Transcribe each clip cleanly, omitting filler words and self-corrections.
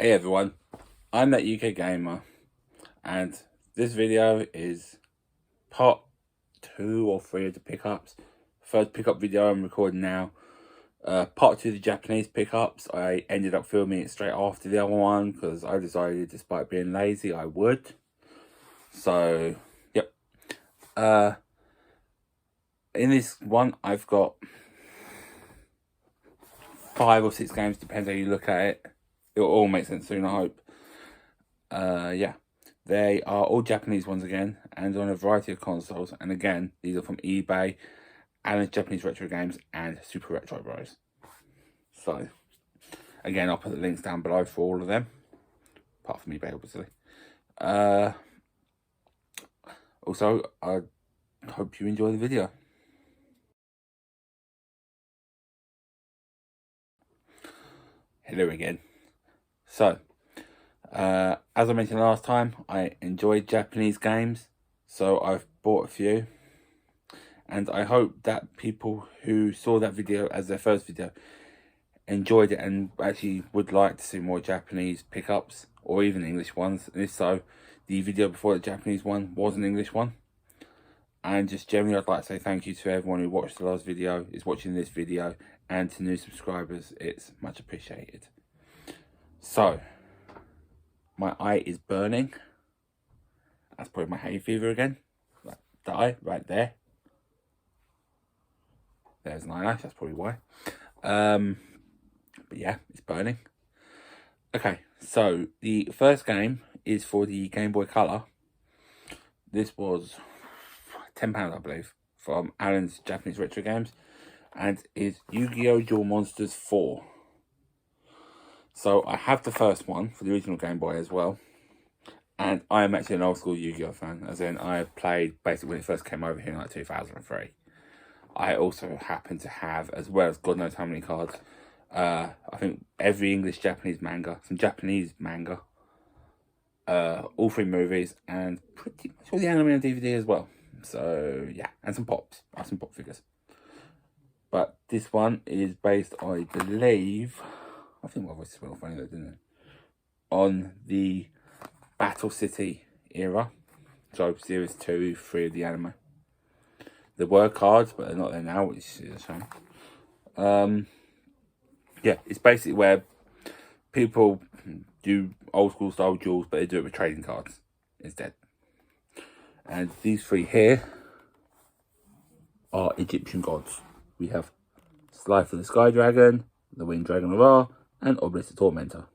Hey everyone, I'm that UK gamer, and this video is part 2 or 3 of the pickups. First pickup video I'm recording now. Part 2 of the Japanese pickups. I ended up filming it straight after the other one because I decided, despite being lazy, I would. So, yep. In this one, I've got 5 or 6 games, depends how you look at it. It'll all make sense soon, I hope. Yeah, they are all Japanese ones again, and on a variety of consoles. And again, these are from eBay, Allan's Japanese Retro Games, and Super Retro Bros. So, again, I'll put the links down below for all of them, apart from eBay, obviously. Also, I hope you enjoy the video. Hello again. So, as I mentioned last time, I enjoyed Japanese games, so I've bought a few. And I hope that people who saw that video as their first video enjoyed it and actually would like to see more Japanese pickups or even English ones. And if so, the video before the Japanese one was an English one. And just generally, I'd like to say thank you to everyone who watched the last video, is watching this video, and to new subscribers. It's much appreciated. So, my eye is burning. That's probably my hay fever again. That eye right there. There's an eyelash, that's probably why. But yeah, it's burning. Okay, so the first game is for the Game Boy Color. This was £10, I believe, from Allan's Japanese Retro Games, and is Yu-Gi-Oh! Duel Monsters 4. So I have the first one for the original Game Boy as well, and I am actually an old school Yu-Gi-Oh! Fan, as in I played basically when it first came over here in like 2003. I also happen to have, as well as God knows how many cards, I think every English Japanese manga, some Japanese manga, all 3 movies, and pretty much all the anime on DVD as well. So yeah, and some pops, some pop figures. But this one is based, I believe, I think my voice is well funny though, didn't it? On the Battle City era, so series 2, 3 of the anime. There were cards, but they're not there now, which is a shame. Yeah, it's basically where people do old school style duels, but they do it with trading cards instead. And these 3 here are Egyptian gods. We have Slifer the Sky Dragon, the Wind Dragon of Ra, and Obelisk the Tormentor.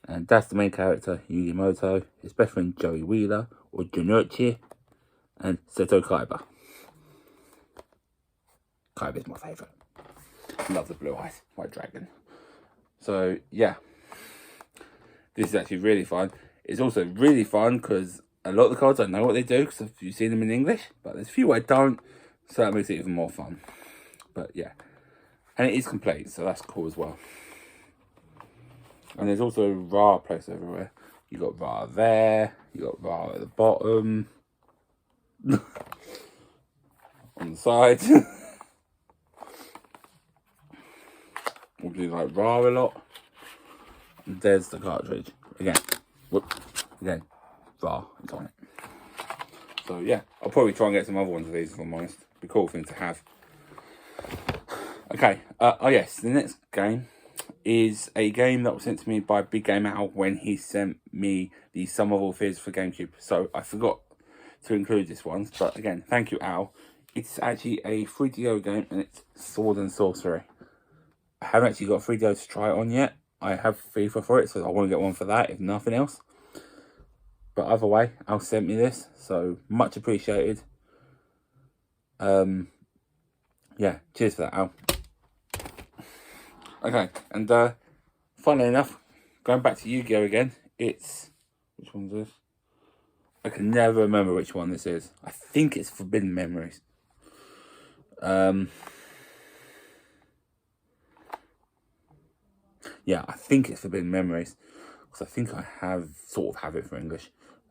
And that's the main character, Yugimoto, his best friend Joey Wheeler, or Junichi, and Seto Kaiba. Kaiba's my favourite. Love the blue eyes, white dragon. So yeah, this is actually really fun. It's also really fun because a lot of the cards I know what they do because you've seen them in English, but there's a few I don't, so that makes it even more fun. But yeah, and it is complete, so that's cool as well. And there's also Ra placed everywhere. You got Ra there, you got Ra at the bottom, on the side. We'll do like Ra a lot. And there's the cartridge. Again, again, Ra is on it. So yeah, I'll probably try and get some other ones of these if I'm honest. Be a cool thing to have. Okay, oh yes, the next game is a game that was sent to me by Big Game Al when he sent me the Sum of All Fears for GameCube. So I forgot to include this one, but again, thank you, Al. It's actually a 3DO game, and it's Sword and Sorcery. I haven't actually got 3DO to try it on yet. I have FIFA for it, so I want to get one for that, if nothing else. But either way, Al sent me this, so much appreciated. Yeah, cheers for that, Al. Okay, and funnily enough, going back to Yu-Gi-Oh! Again, it's... which one's this? I can never remember which one this is. I think it's Forbidden Memories. Yeah, I think it's Forbidden Memories, because I think I sort of have it for English.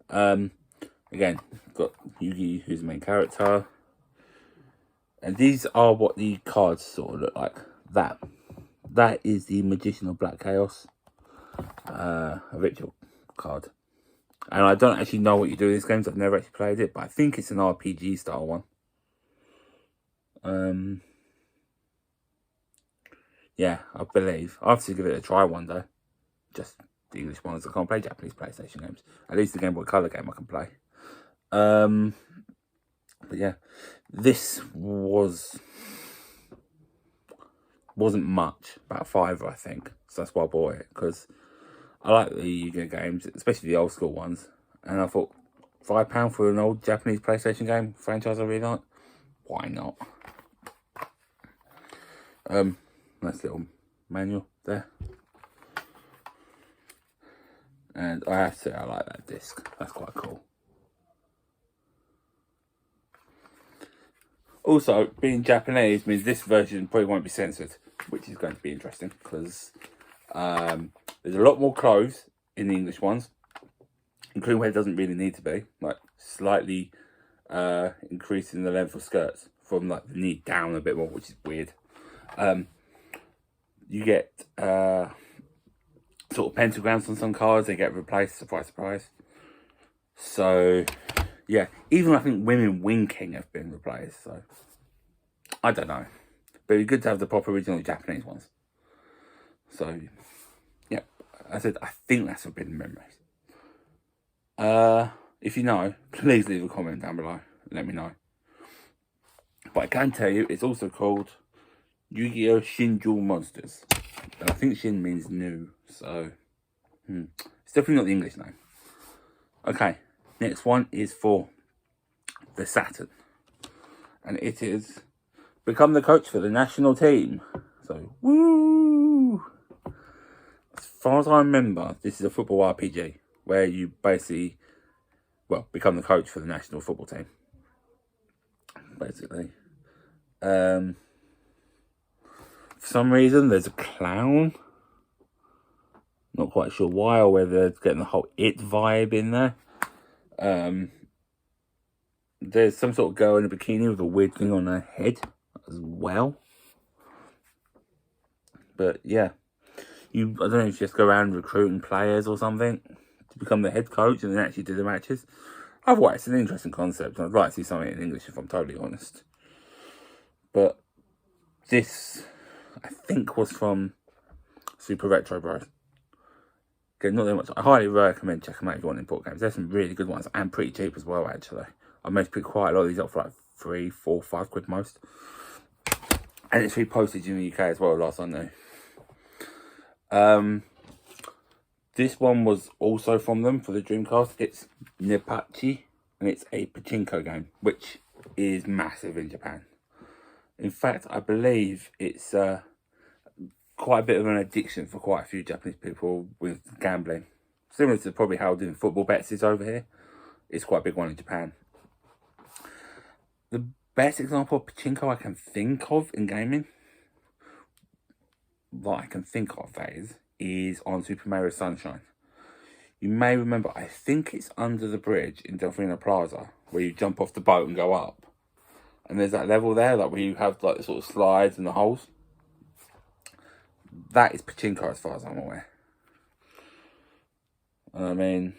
Again, got Yugi, who's the main character, and these are what the cards sort of look like. That is the Magician of Black Chaos. a ritual card. And I don't actually know what you do in these games. I've never actually played it, but I think it's an RPG style one. Yeah, I believe. I'll have to give it a try one day. Just the English ones. I can't play Japanese PlayStation games. At least the Game Boy Color game I can play. But yeah, this wasn't much, about £5 I think. So that's why I bought it, because I like the Yu-Gi-Oh games, especially the old school ones. And I thought, £5 for an old Japanese PlayStation game franchise I really like, why not? Nice little manual there. And I have to say, I like that disc. That's quite cool. Also, being Japanese means this version probably won't be censored, which is going to be interesting, because there's a lot more clothes in the English ones, including where it doesn't really need to be, like slightly increasing the length of skirts from like the knee down a bit more, which is weird. You get sort of pentagrams on some cards, they get replaced, surprise, surprise. So, yeah, even I think women winking have been replaced, so I don't know. But it'd be good to have the proper original Japanese ones. So, yeah, I said, I think that's Forbidden Memories. If you know, please leave a comment down below. Let me know. But I can tell you, it's also called Yu-Gi-Oh! Shinju Monsters. And I think Shin means new, so it's definitely not the English name. Okay, next one is for the Saturn. And it is become the coach for the national team. So, woo! As far as I remember, this is a football RPG where you basically, well, become the coach for the national football team. Basically. For some reason, there's a clown. Not quite sure why, or whether it's getting the whole It vibe in there. There's some sort of girl in a bikini with a weird thing on her head as well. But yeah, I don't know if you just go around recruiting players or something to become the head coach and then actually do the matches. Otherwise, it's an interesting concept, and I'd like to see something in English if I'm totally honest. But this, I think, was from Super Retro Bros. Okay, not that much. I highly recommend checking them out if you want import games. There's some really good ones and pretty cheap as well, actually. I managed to pick quite a lot of these up for like £3, £4, £5 most. And it's free postage in the UK as well, last I knew. This one was also from them for the Dreamcast. It's Nipachi, and it's a pachinko game, which is massive in Japan. In fact, I believe it's quite a bit of an addiction for quite a few Japanese people with gambling. Similar to probably how doing football bets is over here. It's quite a big one in Japan. The best example of pachinko I can think of in gaming, what I can think of that is on Super Mario Sunshine. You may remember, I think it's under the bridge in Delfino Plaza, where you jump off the boat and go up. And there's that level there, like where you have like the sort of slides and the holes. That is pachinko as far as I'm aware. I mean,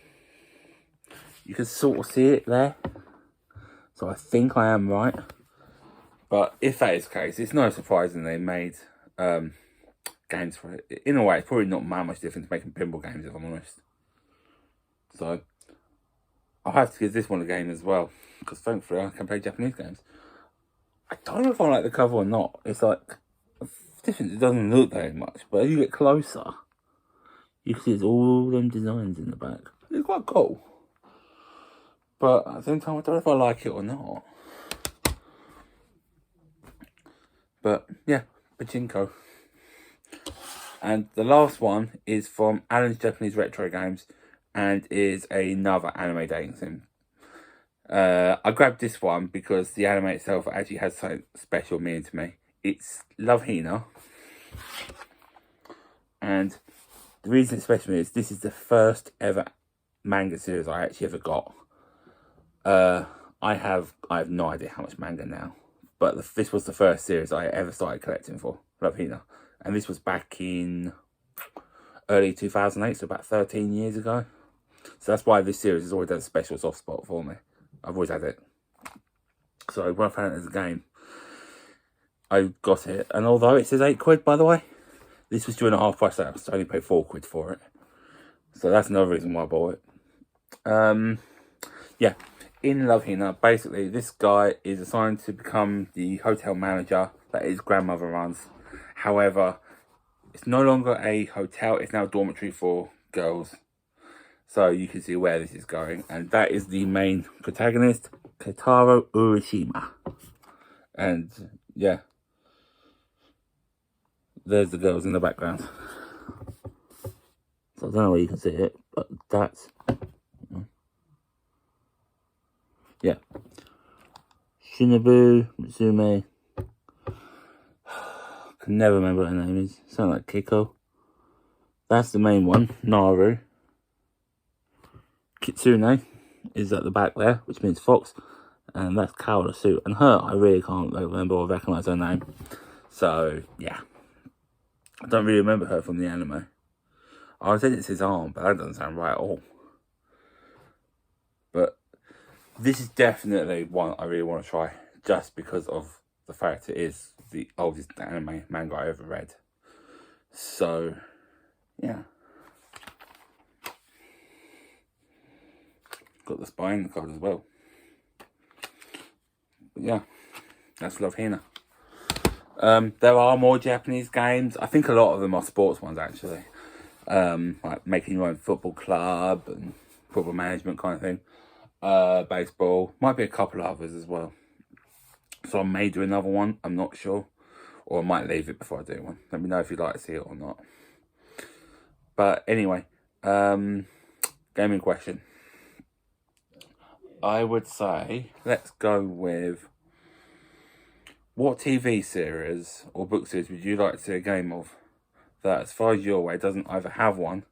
you can sort of see it there. So I think I am right. But if that is the case, it's no surprise that they made games for it. In a way, it's probably not that much different to making pinball games, if I'm honest. So I'll have to give this one a game as well, because thankfully I can play Japanese games. I don't know if I like the cover or not. It's like different. It doesn't look very much, but as you get closer, you can see there's all them designs in the back. It's quite cool. But at the same time, I don't know if I like it or not. But yeah, pachinko. And the last one is from Allan's Japanese Retro Games, and is another anime dating sim. I grabbed this one because the anime itself actually has something special meaning to me. It's Love Hina. And the reason it's special is this is the first ever manga series I actually ever got. I have no idea how much manga now, but this was the first series I ever started collecting for, Love Hina. And this was back in early 2008, so about 13 years ago. So that's why this series has always had a special soft spot for me. I've always had it. So when I found it as a game, I got it. And although it says £8, by the way, this was during a half price sale, so I only paid £4 for it. So that's another reason why I bought it. Yeah, in Love Hina, basically this guy is assigned to become the hotel manager that his grandmother runs. However, it's no longer a hotel, it's now a dormitory for girls. So you can see where this is going. And that is the main protagonist, Keitaro Urashima. And yeah, there's the girls in the background. So I don't know where you can see it, but that's... yeah. Shinobu Mitsume. Can never remember what her name is. Sound like Kiko. That's the main one, Naru. Kitsune is at the back there, which means fox. And that's Kaoru Suit. And her, I really can't remember or recognise her name. So, yeah. I don't really remember her from the anime. I said it's his arm, but that doesn't sound right at all. But this is definitely one I really want to try, just because of the fact it is the oldest anime manga I ever read. So, yeah. Got the spy in the card as well. But yeah, that's Love Hina. There are more Japanese games. I think a lot of them are sports ones, actually. Like making your own football club and football management kind of thing. Baseball. Might be a couple of others as well. So I may do another one. I'm not sure. Or I might leave it before I do one. Let me know if you'd like to see it or not. But anyway, gaming question. I would say, let's go with, what TV series or book series would you like to see a game of that, as far as you're aware, doesn't either have one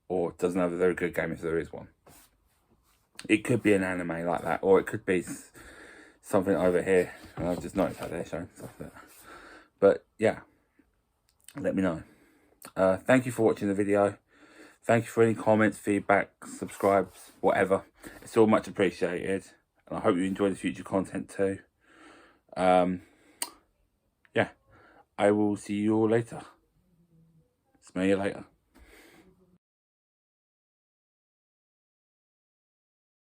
or doesn't have a very good game if there is one? It could be an anime like that, or it could be something over here. And I've just noticed how they're showing stuff there. But yeah, let me know. Thank you for watching the video. Thank you for any comments, feedback, subscribes, whatever. It's all much appreciated. And I hope you enjoy the future content too. Yeah, I will see you all later. Smell you later.